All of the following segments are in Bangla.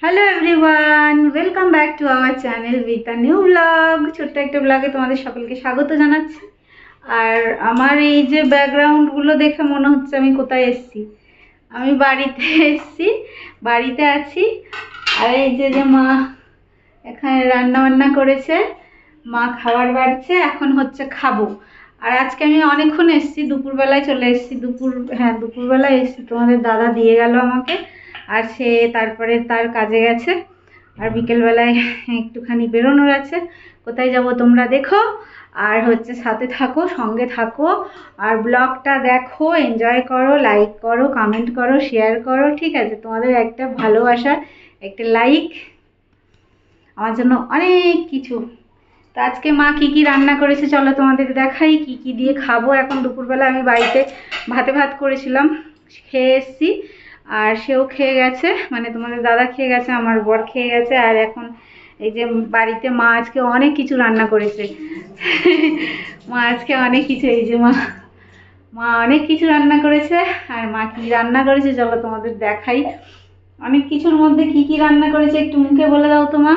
Hello everyone, welcome back to our channel with a new blog. ছোট্ট একটা ব্লগে তোমাদের সকলকে স্বাগত জানাচ্ছি। আর আমার এই যে ব্যাকগ্রাউন্ডগুলো দেখে মনে হচ্ছে আমি কোথায় এসেছি। আমি বাড়িতে এসেছি, বাড়িতে আছি। আর এই যে মা এখানে রান্না বান্না করেছে, মা খাবার বাড়ছে, এখন হচ্ছে খাবো। আর আজকে আমি অনেকক্ষণ এসেছি, দুপুরবেলায় চলে এসেছি। দুপুরবেলায় এসেছি, তোমাদের দাদা দিয়ে গেল আমাকে। আর সে তারপরে তার কাজে গেছে। আর বিকেলবেলায় একটুখানি বেরোনোর আছে। কোথায় যাব তোমরা দেখো, আর হচ্ছে সাথে থাকো, সঙ্গে থাকো। আর ব্লগটা দেখো, এনজয় করো, লাইক করো, কমেন্ট করো, শেয়ার করো। ঠিক আছে, তোমাদের একটা ভালোবাসা, একটা লাইক আমার জন্য অনেক কিছু। তো আজকে মা কি কি রান্না করেছে চলো তোমাদের দেখাই, কি কি দিয়ে খাবো। এখন দুপুরবেলা আমি বাড়িতে ভাত করেছিলাম, খেয়ে এসেছি। আর সেও খেয়ে গেছে, মানে তোমাদের দাদা খেয়ে গেছে, আমার বর খেয়ে গেছে। আর এখন এই যে বাড়িতে মা আজকে অনেক কিছু রান্না করেছে। মা আজকে অনেক কিছু, এই যে মা অনেক কিছু রান্না করেছে। আর মা কি রান্না করেছে চলো তোমাদের দেখাই। অনেক কিছুর মধ্যে কি কি রান্না করেছে একটু মুখে বলে দাও তো মা।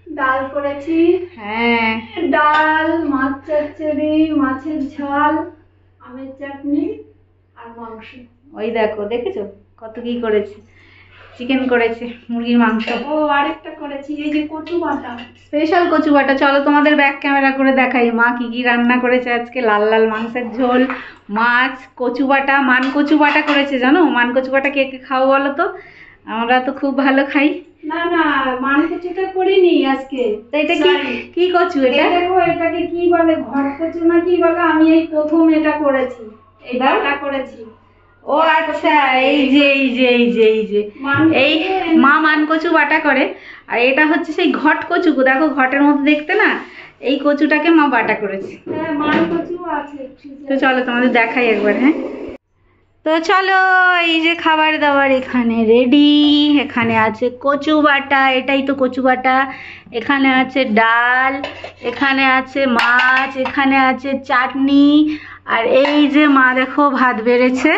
ডাল করেছি, হ্যাঁ ডাল, মাছ চচ্চড়ি, মাছের ঝাল, আমের চাটনি আর মাংস। ওই দেখো, দেখেছো কত কি করেছে। চিকেন করেছে, মুরগির মাংস। ও আরেকটা করেছি, এই যে কচু বাটা, স্পেশাল কচু বাটা। চলো তোমাদের ব্যাক ক্যামেরা করে দেখাই মা কি কি রান্না করেছে আজকে। লাল লাল মাংসের ঝোল, মাছ, কচু বাটা, মান কচু বাটা করেছে। জানো মান কচু বাটা কে কে খাও বলো তো? আমরা তো খুব ভালো খাই। না না মান কচুটা করিনি আজকে। তো এটা কি কচু? এটা দেখো, এটাকে কি বলে, ঘট কচু না কি বলে? আমি এই প্রথম এটা করেছি, এই বাটা করেছি। ও আচ্ছা, এই যে এই মা মান কচু বাটা করে। আর এটা হচ্ছে সেই ঘট কচু, দেখো ঘটের মতো দেখতে না, এই কচুটাকে মা বাটা করেছে। হ্যাঁ, মান কচু আছে। তো চলো তোমাদের দেখাই একবার। হ্যাঁ, তো চলো, এই যে খাবার দাবার এখানে রেডি। এখানে আছে কচু বাটা, এটাই তো কচু বাটা। এখানে আছে ডাল, এখানে আছে মাছ, এখানে আছে চাটনি। আর এই যে মা দেখো ভাত বেড়েছে।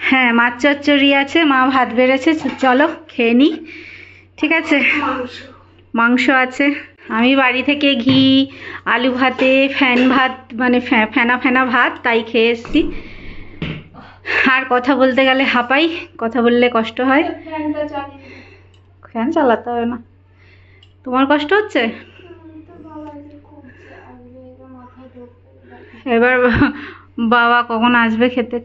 হ্যাঁ, মাছ চচ্চড়ি আছে, মা ভাত বেড়েছে। চলো খেয়ে নি। ঠিক আছে, মাংস আছে। আমি বাড়ি থেকে ঘি আলু ভাতে ভাত, মানে ফেনা ভাত, তাই খেয়ে এসছি। আর কথা বলতে গেলে হাঁপাই, কথা বললে কষ্ট হয়। ফ্যান চালাতে হবে না, তোমার কষ্ট হচ্ছে? এবার বাবা কখন আসবে খেতে,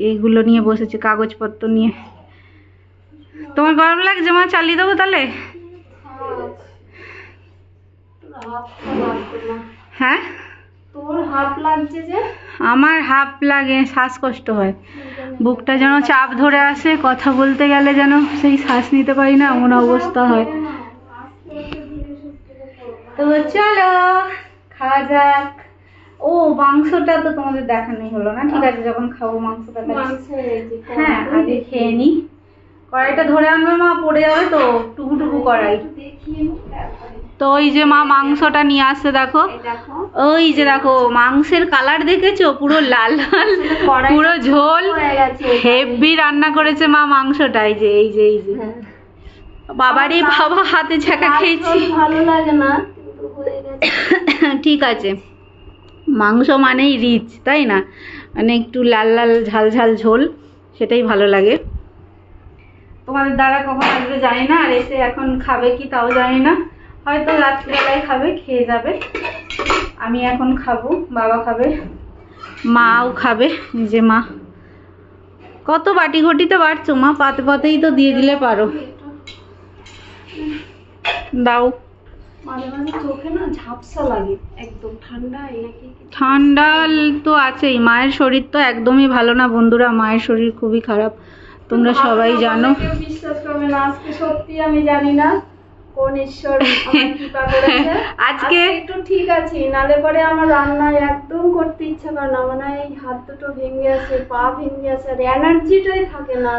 এইগুলো নিয়ে বসেছে, কাগজপত্র নিয়ে। তোমার গরম লাগছে মা? চালিয়ে দেবো তাহলে? হ্যাঁ, তোর হাফ লাগছে যে? আমার হাফ লাগে, শ্বাসকষ্ট হয়, বুকটা যেন চাপ ধরে আসে, কথা বলতে গেলে যেন সেই শ্বাস নিতে পারি না, এমন অবস্থা হয়। তো চলো খাওয়া যাক। ও মাংসটা তো তোমাদের দেখানোই হলো না। ঠিক আছে, যখন খাবো মাংসটা। হ্যাঁ, আগে খেয়ে নি। কড়াইটা ধরে আনবে মা, পড়ে যাবে তো, টুকু কড়াই। তো ওই যে মা মাংসটা নিয়ে আসছে, দেখো ওই যে দেখো মাংসের কালার দেখেছো, পুরো লাল লাল, পুরো ঝোল, হেভি রান্না করেছে মা মাংসটা। এই যে বাবারই বাবা হাতে ছেঁকা খেয়েছি, ভালো লাগে না। ঠিক আছে, মাংস মানেই রিচ, তাই না? মানে একটু লাল লাল ঝাল ঝাল ঝোল, সেটাই ভালো লাগে। তোমাদের দাদা কখন আসবে জানি না, আর এসে এখন খাবে কি তাও জানি না। হয়তো রাত্রিবেলায় খাবে, খেয়ে যাবে। আমি এখন খাবো, বাবা খাবে, মাও খাবে। যে মা কত বাটি ঘটিতে বাড়ছো মা, পাতে পাতেই তো দিয়ে দিলে পারো। দাও। মাঝে মাঝে চোখে না ঝাপসা লাগে, একদম ঠান্ডা নাকি? ঠান্ডা তো আছেই, মায়ের শরীর তো একদমই ভালো না বন্ধুরা, মায়ের শরীর খুবই খারাপ, তোমরা সবাই জানো। বিশ্বাস করবে না, আজকে সত্যি আমি জানি না কোন ঈশ্বর আমার কৃপা করেছে। আজকে একটু ঠিক আছি, নালে পরে আমার রান্না একদম করতে ইচ্ছা করে না। মানে এই হাত দুটো ভেঙে আছে, পা ভেঙে আছে, আর এনার্জিটাই থাকে না।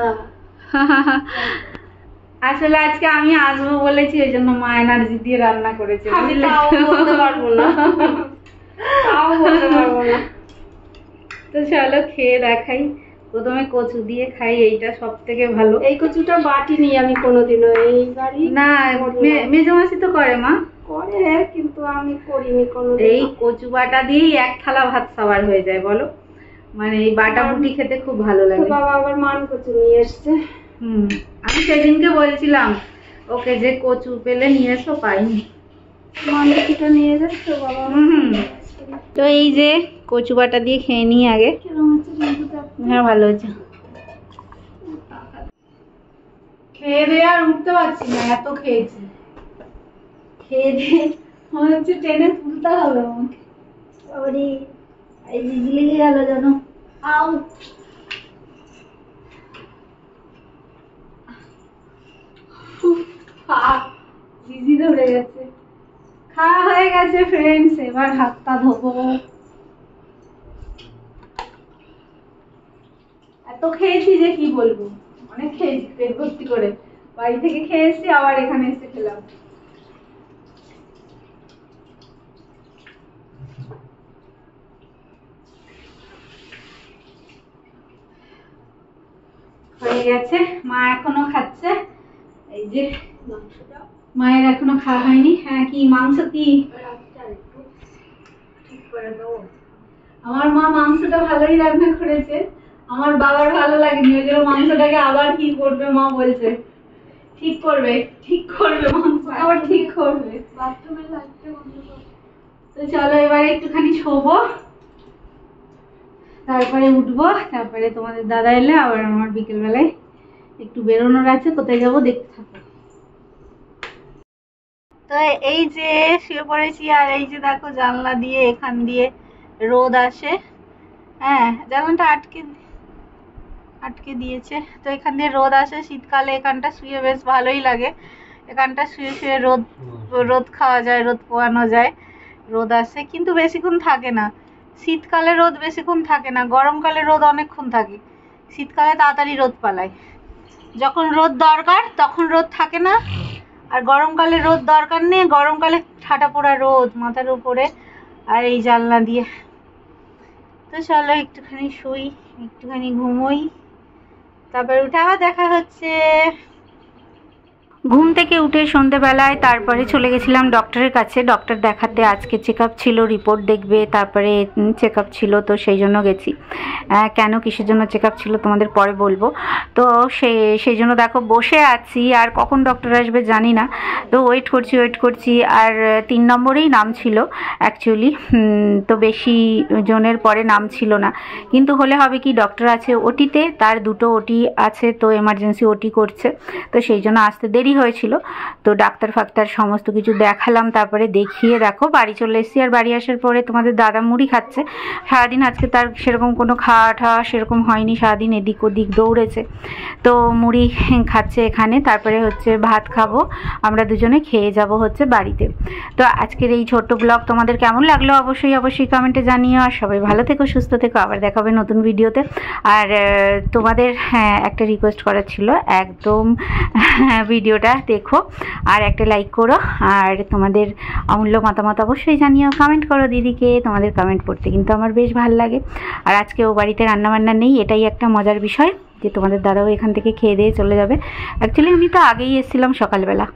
আসলে আজকে আমি আসবো বলেছি, ওই জন্য মা এনার্জি দিয়ে রান্না করেছে। বলতে পারবো না, তাও বলতে পারবো না। তো চলো খেয়ে দেখাই। প্রথমে কচু দিয়ে খাই, এইটা সব থেকে ভালো। এই কচুটা বাটিনি আমি কোনোদিনও, এইবারই। না, মেজো মাসি তো করে, মা করে, কিন্তু আমি করিনি কোনোদিন। এই কচু বাটা দিয়েই এক থালা ভাত সবার হয়ে যায় বলো, মানে এই বাটা বুটি খেতে খুব ভালো লাগে। বাবা আবার মান কচু নিয়ে এসছে। আমি সেদিনকে বলছিলাম ওকে যে কচু পেলে নিয়ে এসো, পাইনি। মান কচুটা নিয়ে যাচ্ছে বাবা। তো এই যে কচু বাটা দিয়ে খেয়ে নিই আগে। হ্যাঁ ভালো হয়েছে। খেয়ে দিয়ে আর উঠতে পারছি না, এত খেয়েছি। খেয়ে দিয়ে মনে হচ্ছে টেনে তুলতে হবে আমাকে। এই জিজি লেগে গেল যেন। আউ, জিজি ধরে গেছে। খাওয়া হয়ে গেছে ফ্রেন্ডস, এবার হাতটা ধোবো। এত খেয়েছি যে কি বলবো, অনেক খেয়েছি পেট ভর্তি করে। বাড়ি থেকে খেয়ে এসেছি, আবার এখানে এসে খেলাম। হয়ে গেছে, মা এখনো খাচ্ছে। এই যে মায়ের এখনো খাওয়া হয়নি। হ্যাঁ, কি মাংস? কি আমার মা মাংসটা ভালোই রান্না করেছে, আমার বাবার ভালো লাগেনি, ওই জন্য মাংসটাকে আবার কি করবে মা বলছে, ঠিক করবে, ঠিক করবে, মাংস আবার ঠিক করবে। তো চলো এবারে একটুখানি শোবো, তারপরে উঠবো, তারপরে তোমাদের দাদা এলে আবার আমার বিকেল বেলায় একটু বেরোনোর আছে, কোথায় যাবো দেখতে থাকো। তো এই যে শুয়ে পড়েছি, আর এই যে দেখো জানলা দিয়ে এখান দিয়ে রোদ আসে। হ্যাঁ, জানলাটা আটকে দিয়েছে, তো এখান দিয়ে রোদ আসে। শীতকালে এখানটা শুয়ে বেশ ভালোই লাগে, এখানটা শুয়ে শুয়ে রোদ খাওয়া যায়, রোদ পোয়ানো যায়। রোদ আসে কিন্তু বেশিক্ষণ থাকে না। শীতকালে রোদ বেশিক্ষণ থাকে না, গরমকালে রোদ অনেকক্ষণ থাকে। শীতকালে তাড়াতাড়ি রোদ পালায়, যখন রোদ দরকার তখন রোদ থাকে না। আর গরমকালে রোদ দরকার নেই, গরমকালে ঠাটা পোড়া রোদ মাথার উপরে আর এই জানলা দিয়ে। তো চলো একটুখানি শুই, একটুখানি ঘুমোই, তারপরে উঠে আবার দেখা হচ্ছে। ঘুম থেকে উঠে সন্ধেবেলায় তারপরে চলে গেছিলাম ডক্টরের কাছে, ডক্টর দেখাতে। আজকে চেক আপ ছিল, রিপোর্ট দেখবে, তারপরে চেক আপ ছিল, তো সেই জন্য গেছি। কেন কিসের জন্য চেক আপ ছিল তোমাদের পরে বলবো। তো সেই জন্য দেখো বসে আছি, আর কখন ডক্টর আসবে জানি না, তো ওয়েট করছি। আর 3 নম্বরেই নাম ছিল অ্যাকচুয়ালি, তো বেশি জনের পরে নাম ছিল না, কিন্তু হলে হবে কি, ডক্টর আছে ওটিতে, তার 2টো ওটি আছে, তো এমার্জেন্সি ওটি করছে, তো সেই জন্য আসতে দেরি হয়েছিল। তো ডাক্তার ফাক্তার সমস্ত কিছু দেখালাম, তারপরে দেখিয়ে দেখো বাড়ি চলে এসেছি। আর বাড়ি আসার পরে তোমাদের দাদা মুড়ি খাচ্ছে। সারাদিন আজকে তার সেরকম কোনো খাওয়া ঠাওয়া সেরকম হয়নি, সারাদিন এদিক ওদিক দৌড়েছে, তো মুড়ি খাচ্ছে এখানে। তারপরে হচ্ছে ভাত খাবো, আমরা দুজনে খেয়ে যাব হচ্ছে বাড়িতে। তো আজকের এই ছোট্ট ব্লগ তোমাদের কেমন লাগলো অবশ্যই কমেন্টে জানিও। আর সবাই ভালো থেকো, সুস্থ থেকো, আবার দেখা হবে নতুন ভিডিওতে। আর তোমাদের একটা রিকোয়েস্ট করার ছিল, একদম ভিডিওটা দেখো আর একটা লাইক করো, আর তোমাদের অমূল্য মতামত অবশ্যই জানিও, কমেন্ট করো দিদিকে, তোমাদের কমেন্ট পড়তে কিন্তু আমার বেশ ভালো লাগে। আর আজকে ও বাড়িতে রান্নাবান্না নেই, এটাই একটা মজার বিষয় যে তোমাদের দাদাও এখান থেকে খেয়ে দিয়ে চলে যাবে। অ্যাকচুয়ালি আমি তো আগেই এসেছিলাম সকালবেলা।